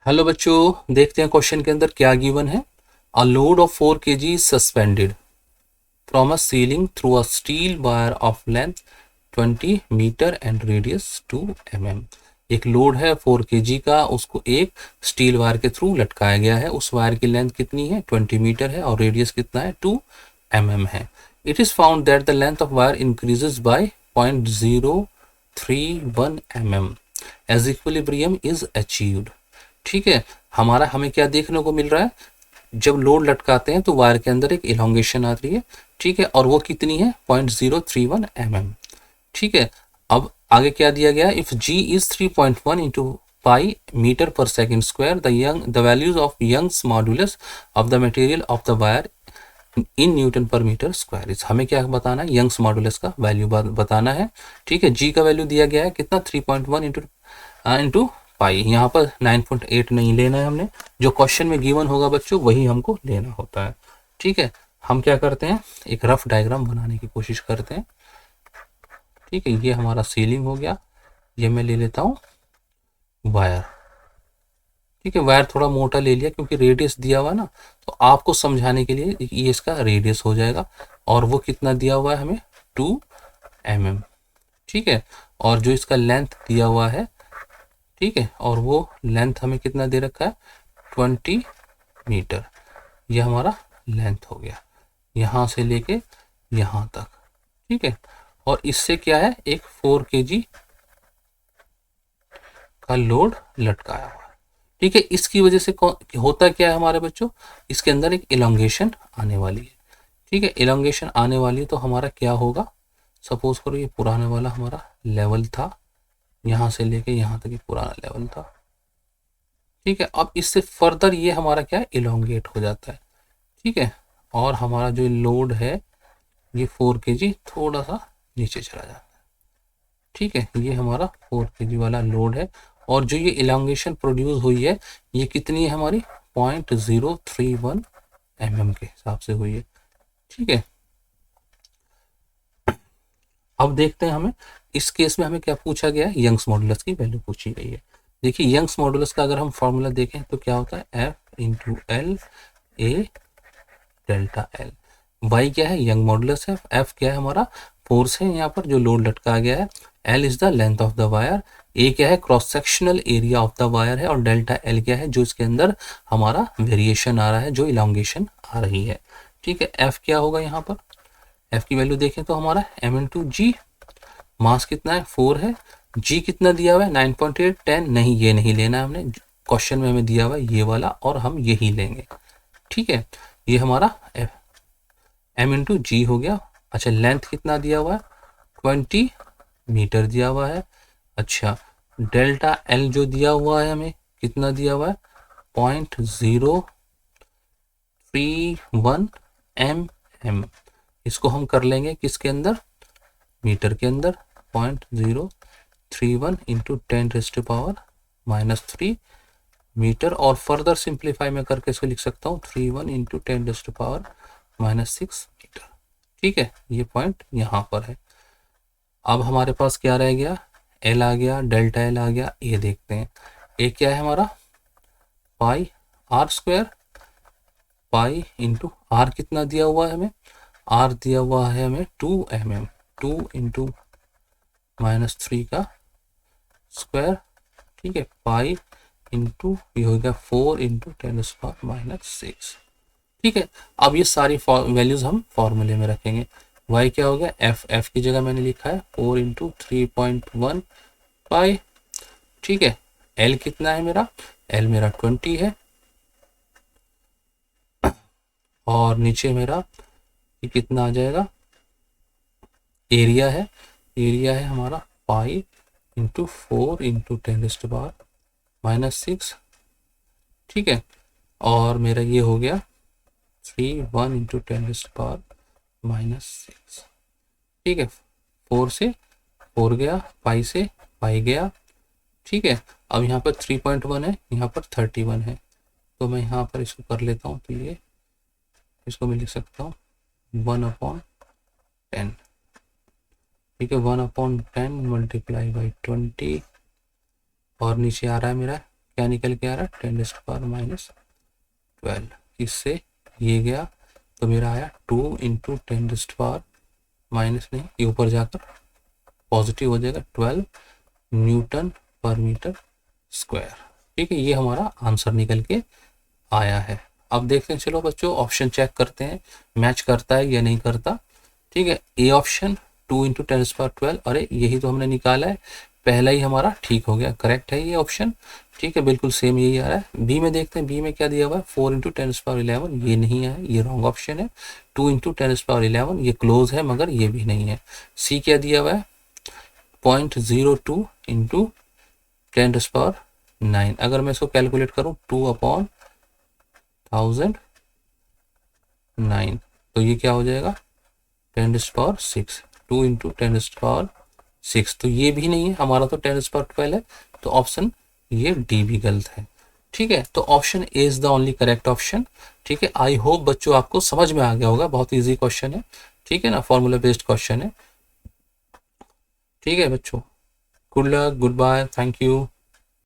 Hello बच्चों, देखते हैं क्वेश्चन के अंदर क्या गिवन है। A load of 4 kg is suspended from a ceiling through a steel wire of length 20 metre and radius 2 mm। एक लोड है 4 kg का, उसको एक स्टील वायर के थ्रू लटकाया गया है। उस वायर की लेंथ कितनी है? 20 मीटर है और रेडियस कितना है? 2 mm है। It is found that the length of wire increases by 0.031 mm as equilibrium is achieved. ठीक है, हमें क्या देखने को मिल रहा है? जब लोड लटकाते हैं तो वायर के अंदर एक इलोंगेशन आ रही है। ठीक है, और वो कितनी है? 0.031 mm। ठीक है, अब आगे क्या दिया गया? If g is 3.1 into pi metre per second square the values of Young's modulus of the material of the wire in newton per metre square. हमें क्या बताना है? यंग्स मॉड्यूलस का वैल्यू बताना है। ठीक है, जी का वैल्यू दिया गया है कितना? 3.1 इंटू पाई। यहाँ पर 9.8 नहीं लेना है हमने, जो क्वेश्चन में गिवन होगा बच्चों वही हमको लेना होता है। ठीक है, हम क्या करते हैं, एक रफ डायग्राम बनाने की कोशिश करते हैं। ठीक है, ये हमारा सीलिंग हो गया, ये मैं ले लेता हूँ वायर। ठीक है, वायर थोड़ा मोटा ले लिया क्योंकि रेडियस दिया हुआ ना, तो आपको समझाने के लिए ये इसका रेडियस हो जाएगा। और वो कितना दिया हुआ है हमें? 2 mm। ठीक है, और जो इसका लेंथ दिया हुआ है, ठीक है, और वो लेंथ हमें कितना दे रखा है? 20 मीटर। ये हमारा लेंथ हो गया यहाँ से लेके यहाँ तक। ठीक है, और इससे क्या है? एक 4 kg का लोड लटकाया हुआ है। ठीक है, इसकी वजह से होता क्या है हमारे बच्चों? इसके अंदर एक इलोंगेशन आने वाली है। ठीक है, इलोंगेशन आने वाली है तो हमारा क्या होगा? सपोज करो ये पुराने वाला हमारा लेवल था, यहाँ से लेके यहाँ तक ये पुराना लेवल था। ठीक है, अब इससे फर्दर ये हमारा क्या है? इलोंगेट हो जाता है। ठीक है, और हमारा जो लोड है ये 4 kg थोड़ा सा नीचे चला जाता है। ठीक है, ये हमारा 4 kg वाला लोड है, और जो ये इलांगेशन प्रोड्यूस हुई है ये कितनी है हमारी? 0.031 mm के हिसाब से हुई है। ठीक है, अब देखते हैं हमें इस केस में हमें क्या पूछा गया है? यंग्स मॉडुलस की वैल्यू पूछी गई है। देखिए, यंग्स मॉडुलस का अगर हम फॉर्मूला देखें तो क्या होता है? F into L A delta L. Y क्या है? यंग मॉडुलस है। एफ क्या है? हमारा फोर्स है यहाँ पर जो लोड लटकाया गया है। L is the length of the wire. A क्या है? Cross sectional area of the wire है। और डेल्टा एल क्या है? जो इसके अंदर हमारा वेरिएशन आ रहा है, जो इलांगेशन आ रही है। ठीक है, एफ क्या होगा यहाँ पर? एफ की वैल्यू देखें तो हमारा एम इंटू जी। मास कितना है? 4 है। जी कितना दिया हुआ है? 9.8 10। नहीं, ये नहीं लेना है हमने, क्वेश्चन में हमें दिया हुआ है ये वाला, और हम यही लेंगे। ठीक है, ये हमारा एम इंटू जी हो गया। अच्छा, लेंथ कितना दिया हुआ है? 20 मीटर दिया हुआ है। अच्छा, डेल्टा एल जो दिया हुआ है हमें कितना दिया हुआ है? 0.031 mm। इसको हम कर लेंगे किसके अंदर? मीटर के अंदर। 0.031 इंटू 10⁻³ मीटर, और फर्दर सिंप्लीफाई में करके इसको लिख सकता हूँ 31 इंटू 10⁻⁶ मीटर। ठीक है, ये पॉइंट यहाँ पर है। अब हमारे पास क्या रह गया? एल आ गया, डेल्टा एल आ गया। ये देखते हैं ए क्या है हमारा? Pi r square. Pi into r कितना दिया हुआ है हमें? आर दिया हुआ है हमें 2 mm। 2 इंटू -3 का स्क्वायर। ठीक है, पाई इंटू ये हो गया 4 इंटू 10⁻⁶। ठीक है, अब ये सारी वैल्यूज हम फॉर्मूले में रखेंगे। y क्या हो गया? एफ की जगह मैंने लिखा है 4 इंटू 3.1 पाई। ठीक है, l कितना है मेरा? l मेरा 20 है, और नीचे मेरा ये कितना आ जाएगा? एरिया है। एरिया है हमारा पाई इंटू 4 इंटू 10⁻⁶। ठीक है, और मेरा ये हो गया 1 इंटू 10⁻⁻⁶। ठीक है, 4 से 4 गया, पाई से पाई गया। ठीक है, अब यहाँ पर 3.1 है, यहाँ पर 31 है, तो मैं यहाँ पर इसको कर लेता हूँ। तो ये इसको मैं लिख सकता हूँ 1/10। ठीक है, 1/10 मल्टीप्लाई बाई 20, और नीचे आ रहा है मेरा क्या निकल के आ रहा है 10⁻⁻12। इससे ये गया तो मेरा आया 2 इंटू 10⁻, माइनस नहीं, ये ऊपर जाकर पॉजिटिव हो जाएगा 12 न्यूटन पर मीटर स्क्वायर। ठीक है, ये हमारा आंसर निकल के आया है। अब देखते हैं, चलो बच्चों ऑप्शन चेक करते हैं मैच करता है या नहीं करता। ठीक है, ए ऑप्शन 2 इंटू 10⁻12, अरे यही तो हमने निकाला है, पहला ही हमारा ठीक हो गया, करेक्ट है ये ऑप्शन। ठीक है, बिल्कुल सेम यही आ रहा है। बी में देखते हैं, बी में क्या दिया हुआ है 4 इंटू 10⁻11, ये नहीं है, ये रॉन्ग ऑप्शन है। 2 इंटू 10⁻11 ये क्लोज है मगर ये भी नहीं है। सी क्या दिया हुआ है 0.02 इंटू 10⁻9, अगर मैं इसको कैलकुलेट करूं 2/1009, तो ये क्या हो जाएगा 10⁻6, 2 इंटू 10⁻6, तो ये भी नहीं है हमारा, तो 10⁻12 है, तो ऑप्शन ये डी भी गलत है। ठीक है, तो option A is the only correct option. ठीक है, आई होप बच्चों आपको समझ में आ गया होगा, बहुत इजी क्वेश्चन है। ठीक है ना, फॉर्मूला बेस्ड क्वेश्चन है। ठीक है बच्चों, good luck, goodbye, thank you.